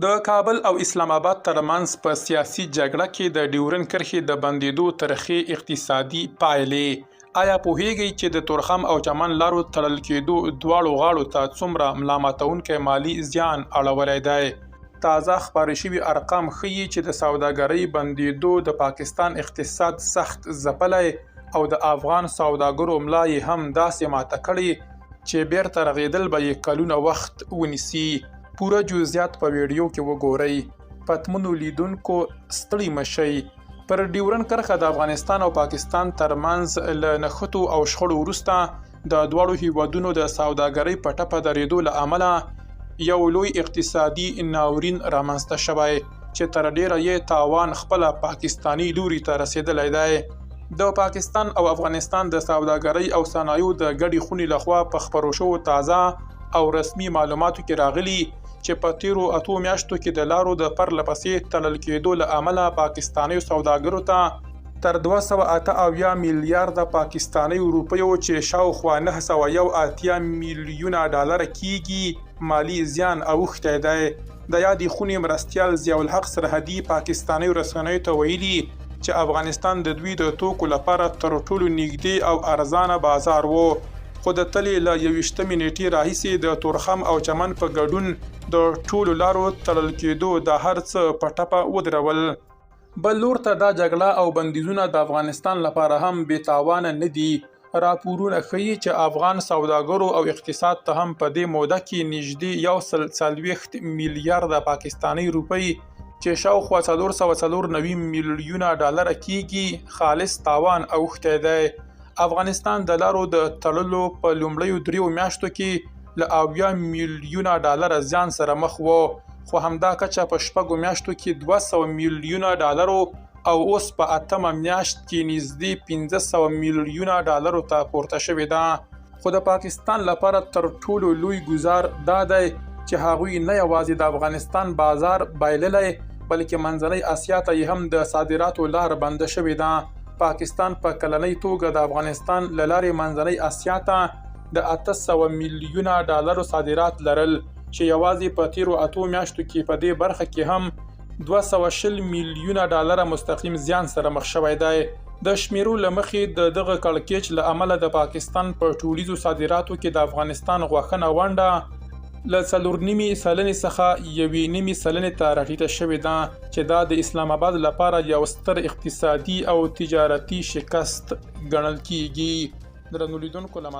د کابل او اسلام آباد ترمنځ په سیاسي جګړه کې د ډیورن کرښې د بندېدو ترخې اقتصادي پایلې. آیا پوهیږئ چې د تورخم او چمن لارو تړل کېدو دواړو غاړو ته څومره ملامتونکی مالي زیان اړولی دی؟ تازه خپاره شوي ارقام ښیي چې د سوداګرۍ بندېدو د پاکستان اقتصاد سخت ځپلی او د افغان سوداګرو ملا یې هم داسې ماته کړې چې بیرته رغېدل به یې کلونه وخت ونیسي. پوره جزئیات په ویډیو کې وګورئ. پتمنو لیدونکو ستړي مشئ. پر ډیورن کرښه د افغانستان او پاکستان ترمنځ له نښتو او شخړو وروسته د دواړو هیوادونو د سوداګرۍ په ټپه درېدو له امله یو لوی اقتصادي ناورین رامنځته شوی چې تر ډیره یې تاوان خپله پاکستاني لوري ته رسېدلی دی. د پاکستان او افغانستان د سوداګرۍ او صنایعو د ګډې خونې لخوا په خپرو شوو تازه او رسمي معلوماتو کې راغلي چې په تیرو 8 میاشتو کې د لارو د پرله پسې تړل کېدو له امله پاکستاني سوداګرو ته تر 288 میلیارده پاکستاني روپیو چې شاوخوا 981 میلیونه ډالر کیږي مالی زیان اوښتی دی. د یادې خونې مرستیال ضیاء الحق سرحدي پاکستاني رسنیو ته ویلي چې افغانستان د دوی د توکو لپاره تر ټولو نږدې او ارزانه بازار و، خو د تلې له 21 نیټې راهیسې د تورخم او چمن په ګډون د ټولو لارو تړل کېدو د هر څه په ټپه ودرول. بل لور ته دا جګړه او بندیزونه د افغانستان لپاره هم بې تاوانه نه دي. راپورونه ښیي چې افغان سوداګرو او اقتصاد ته هم په دې موده کې نږدې 140 میلیارده پاکستاني روپۍ چې شاوخوا 494 میلیونه ډالر کیږي خالص تاوان اوښتی دی. افغانستان د لارو د تړلو په لومړیو 3 میاشتو کې له 80 میلیونه ډالر زیان سره مخ و، خو همدا کچه په 6 میاشتو کې 200 میلیونه ډالر او اوس په 8 میاشت کې نږدې 500 میلیونه ډالر ته پورته شوې ده. خو د پاکستان لپاره تر ټولو لوی ګزار دا دی چې هغوی نه یوازې د افغانستان بازار بایللی بلکې منځنۍ اسیا ته یې هم د صادراتو لار بنده شوې ده. پاکستان په کلنۍ توګه د افغانستان له لارې منځنۍ اسیا ته د 800 میلیونه ډالرو صادرات لرل چې یوازې په تیرو 8 میاشتو کې په دې برخه کې هم 220 میلیونه ډالر مستقیم زیان سره مخ شوی دی. د شمیرو له مخې د دغه کړکېچ له امله د پاکستان په ټولیزو صادراتو کې د افغانستان غوښنه ونډه له 4.5 سلنې څخه 1.5 سلنې ته راټیټه شوې ده چې دا د اسلام آباد لپاره یو ستر اقتصادي او تجارتي شکست ګڼل کیږي. درنو لیدونکو له